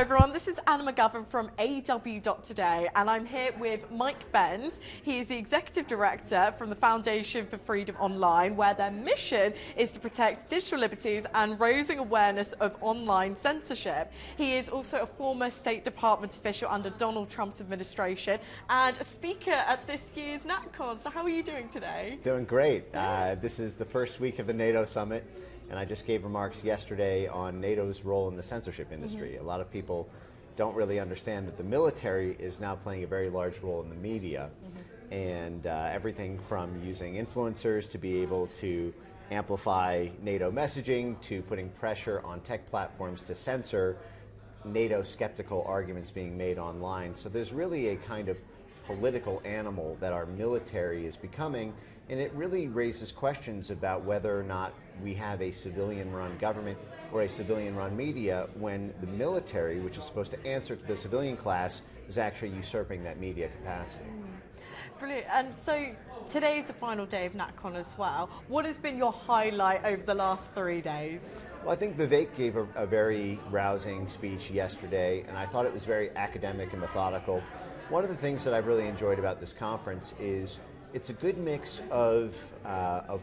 everyone, this is Anna McGovern from AW.Today, and I'm here with Mike Benz. He is the Executive Director from the Foundation for Freedom Online, where their mission is to protect digital liberties and raising awareness of online censorship. He is also a former State Department official under Donald Trump's administration and a speaker at this year's Natcon. So how are you doing today? Doing great. This is the first week of the NATO Summit, and I just gave remarks yesterday on NATO's role in the censorship industry. A lot of people don't really understand that the military is now playing a very large role in the media, and everything from using influencers to be able to amplify NATO messaging to putting pressure on tech platforms to censor NATO skeptical arguments being made online. So there's really a kind of political animal that our military is becoming, and it really raises questions about whether or not we have a civilian-run government or a civilian-run media when the military, which is supposed to answer to the civilian class, is actually usurping that media capacity. Brilliant. And so today is the final day of Natcon as well. What has been your highlight over the last 3 days? Well, I think Vivek gave a very rousing speech yesterday, and I thought it was very academic and methodical. One of the things that I've really enjoyed about this conference is it's a good mix of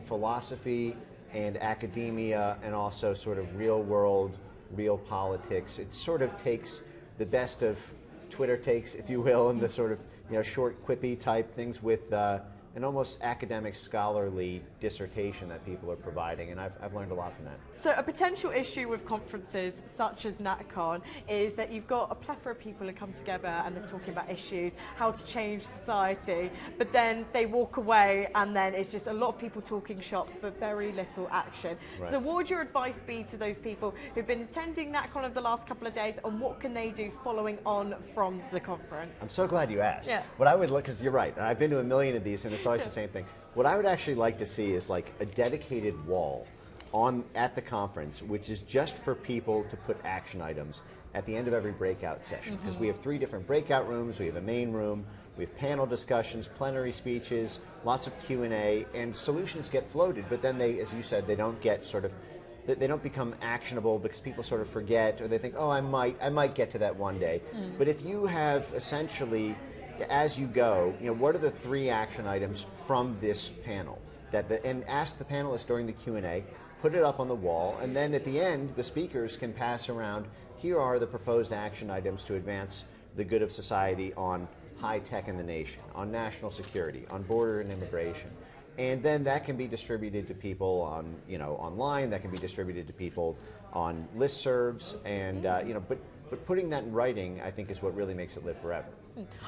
philosophy and academia and also sort of real world, real politics. It sort of takes the best of Twitter takes, if you will, and the sort of short quippy type things with an almost academic scholarly dissertation that people are providing, and I've learned a lot from that. So a potential issue with conferences such as Natcon is that you've got a plethora of people who come together and they're talking about issues, how to change society, but then they walk away and then it's just a lot of people talking shop but very little action. Right. So what would your advice be to those people who've been attending Natcon over the last couple of days, and what can they do following on from the conference? I'm so glad you asked. Yeah. What I would look, because you're right, I've been to a million of these and it's always the same thing. What I would actually like to see is like a dedicated wall at the conference, which is just for people to put action items at the end of every breakout session. Because we have 3 different breakout rooms, we have a main room, we have panel discussions, plenary speeches, lots of Q&A, and solutions get floated, but then they, as you said, they don't get they don't become actionable because people sort of forget, or they think, oh, I might get to that one day. But if you have essentially, as you go, what are the 3 action items from this panel? And ask the panelists during the Q&A, put it up on the wall, and then at the end, the speakers can pass around, here are the proposed action items to advance the good of society on high tech in the nation, on national security, on border and immigration. And then that can be distributed to people on, online, that can be distributed to people on listservs, and, but putting that in writing, I think, is what really makes it live forever.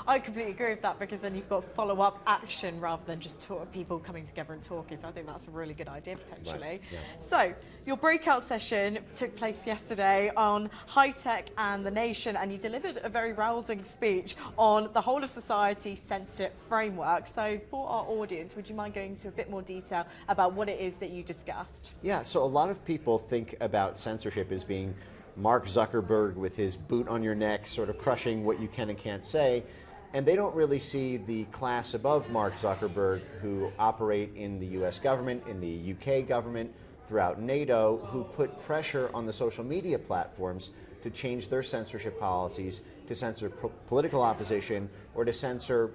I completely agree with that, because then you've got follow-up action rather than just people coming together and talking. So I think that's a really good idea, potentially. Right. Yeah. So your breakout session took place yesterday on high tech and the nation, and you delivered a very rousing speech on the whole of society censorship framework. So for our audience, would you mind going into a bit more detail about what it is that you discussed? Yeah, so a lot of people think about censorship as being Mark Zuckerberg with his boot on your neck, sort of crushing what you can and can't say, and they don't really see the class above Mark Zuckerberg who operate in the US government, in the UK government, throughout NATO, who put pressure on the social media platforms to change their censorship policies, to censor political opposition, or to censor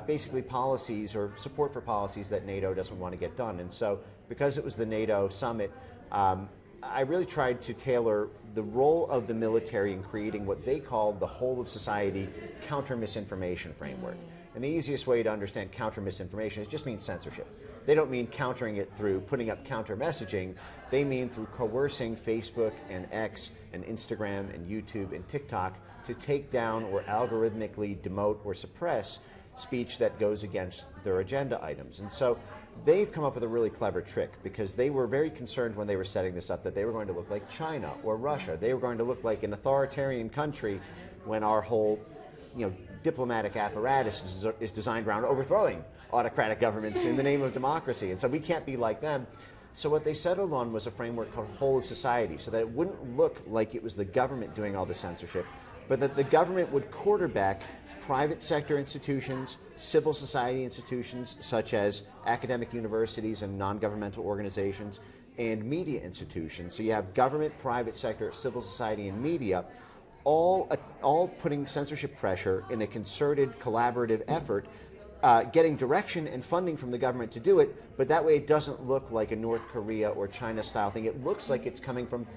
basically policies or support for policies that NATO doesn't want to get done. And so, because it was the NATO summit, I really tried to tailor the role of the military in creating what they called the whole of society counter-misinformation framework. And the easiest way to understand counter-misinformation is just means censorship. They don't mean countering it through putting up counter-messaging. They mean through coercing Facebook and X and Instagram and YouTube and TikTok to take down or algorithmically demote or suppress speech that goes against their agenda items. And so they've come up with a really clever trick, because they were very concerned when they were setting this up that they were going to look like China or Russia. They were going to look like an authoritarian country, when our whole diplomatic apparatus is designed around overthrowing autocratic governments in the name of democracy. And so we can't be like them. So what they settled on was a framework called whole of society, so that it wouldn't look like it was the government doing all the censorship, but that the government would quarterback private sector institutions, civil society institutions such as academic universities and non-governmental organizations, and media institutions. So you have government, private sector, civil society, and media all putting censorship pressure in a concerted, collaborative effort, getting direction and funding from the government to do it, but that way it doesn't look like a North Korea or China style thing. It looks like it's coming from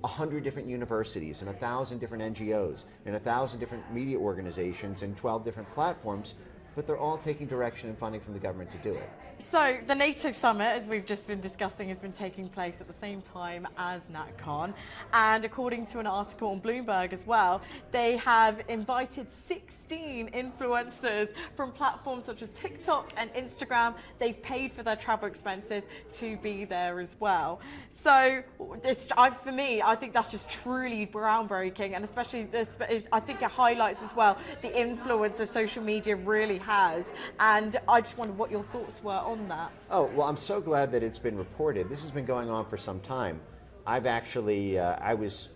100 different universities and 1,000 different NGOs and 1,000 different media organizations and 12 different platforms, but they're all taking direction and funding from the government to do it. So the NATO Summer, as we've just been discussing, has been taking place at the same time as Natcon. And according to an article on Bloomberg as well, they have invited 16 influencers from platforms such as TikTok and Instagram. They've paid for their travel expenses to be there as well. So for me, I think that's just truly groundbreaking. And especially this, I think it highlights as well the influence that social media really has. And I just wondered what your thoughts were on that. Oh, well, I'm so glad that it's been reported. This has been going on for some time. I've actually, I was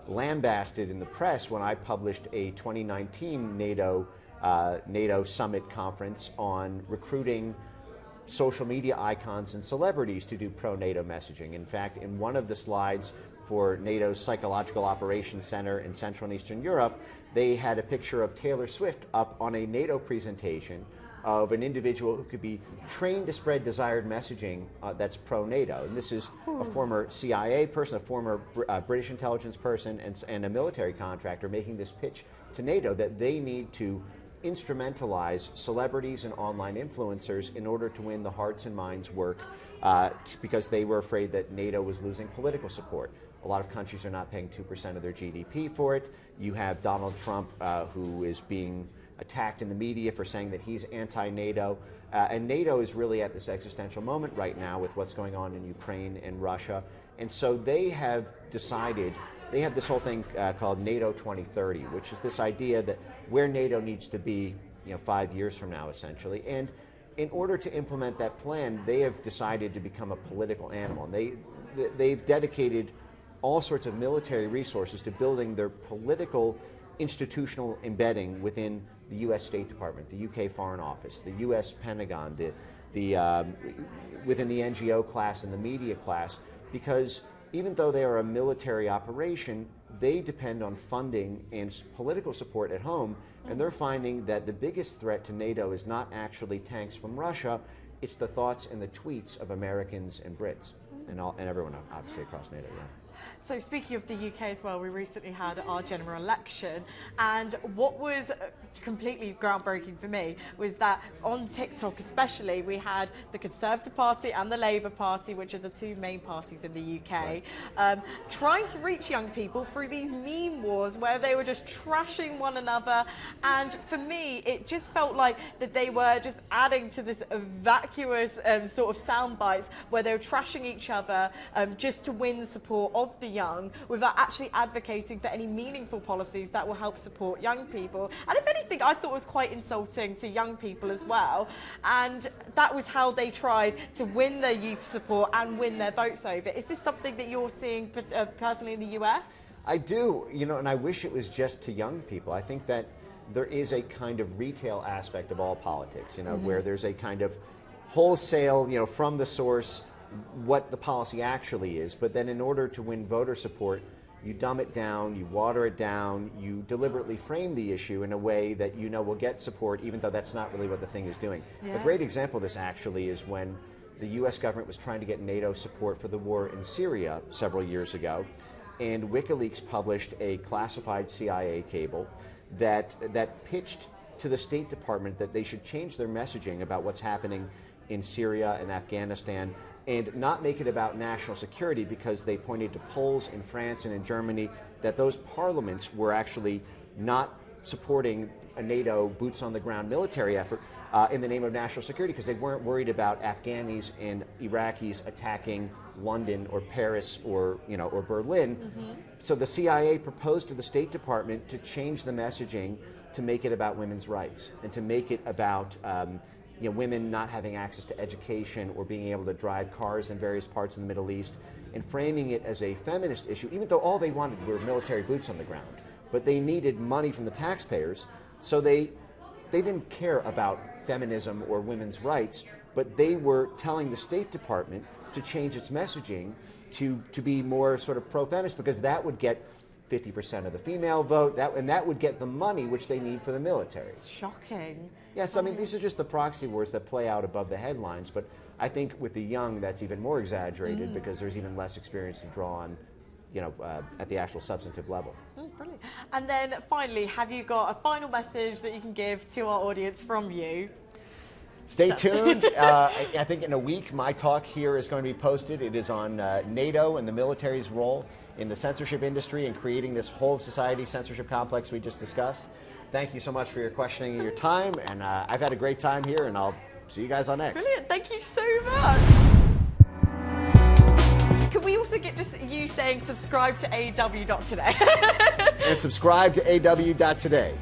lambasted in the press when I published a 2019 NATO Summit conference on recruiting social media icons and celebrities to do pro-NATO messaging. In fact, in one of the slides for NATO's Psychological Operations Center in Central and Eastern Europe, they had a picture of Taylor Swift up on a NATO presentation of an individual who could be trained to spread desired messaging that's pro-NATO. And this is a former CIA person, a former British intelligence person, and a military contractor making this pitch to NATO that they need to instrumentalize celebrities and online influencers in order to win the hearts and minds work because they were afraid that NATO was losing political support. A lot of countries are not paying 2% of their GDP for it. You have Donald Trump who is being attacked in the media for saying that he's anti-NATO. And NATO is really at this existential moment right now with what's going on in Ukraine and Russia. And so they have decided, they have this whole thing called NATO 2030, which is this idea that where NATO needs to be 5 years from now, essentially. And in order to implement that plan, they have decided to become a political animal. And they've dedicated all sorts of military resources to building their political institutional embedding within the U.S. State Department, the UK Foreign Office, the U.S. Pentagon, within the NGO class and the media class, because even though they are a military operation, they depend on funding and political support at home, and they're finding that the biggest threat to NATO is not actually tanks from Russia, it's the thoughts and the tweets of Americans and Brits, and everyone obviously across NATO. Yeah. So speaking of the UK as well, we recently had our general election, and what was completely groundbreaking for me was that on TikTok especially, we had the Conservative Party and the Labour Party, which are the two main parties in the UK, trying to reach young people through these meme wars where they were just trashing one another. And for me, it just felt like that they were just adding to this vacuous sort of sound bites where they were trashing each other just to win the support of the young without actually advocating for any meaningful policies that will help support young people. And if anything, I thought it was quite insulting to young people as well. And that was how they tried to win their youth support and win their votes over. Is this something that you're seeing personally in the US? I do, and I wish it was just to young people. I think that there is a kind of retail aspect of all politics, where there's a kind of wholesale, from the source, what the policy actually is, but then in order to win voter support, you dumb it down, you water it down, you deliberately frame the issue in a way that will get support, even though that's not really what the thing is doing. Yeah. A great example of this actually is when the US government was trying to get NATO support for the war in Syria several years ago, and WikiLeaks published a classified CIA cable that pitched to the State Department that they should change their messaging about what's happening in Syria and Afghanistan and not make it about national security, because they pointed to polls in France and in Germany that those parliaments were actually not supporting a NATO boots-on-the-ground military effort in the name of national security, because they weren't worried about Afghanis and Iraqis attacking London or Paris or Berlin. Mm-hmm. So the CIA proposed to the State Department to change the messaging to make it about women's rights and to make it about women not having access to education or being able to drive cars in various parts in the Middle East, and framing it as a feminist issue, even though all they wanted were military boots on the ground. But they needed money from the taxpayers, so they didn't care about feminism or women's rights, but they were telling the State Department to change its messaging to be more sort of pro-feminist, because that would get 50% of the female vote, and that would get the money which they need for the military. It's shocking. Yes, I mean, these are just the proxy wars that play out above the headlines, but I think with the young, that's even more exaggerated because there's even less experience to draw on, at the actual substantive level. Brilliant. And then finally, have you got a final message that you can give to our audience from you? Stay tuned. I think in a week, my talk here is going to be posted. It is on NATO and the military's role in the censorship industry and creating this whole of society censorship complex we just discussed. Thank you so much for your questioning and your time, and I've had a great time here, and I'll see you guys on X. Brilliant, thank you so much. Can we also get just you saying subscribe to AW.today? And subscribe to AW.today.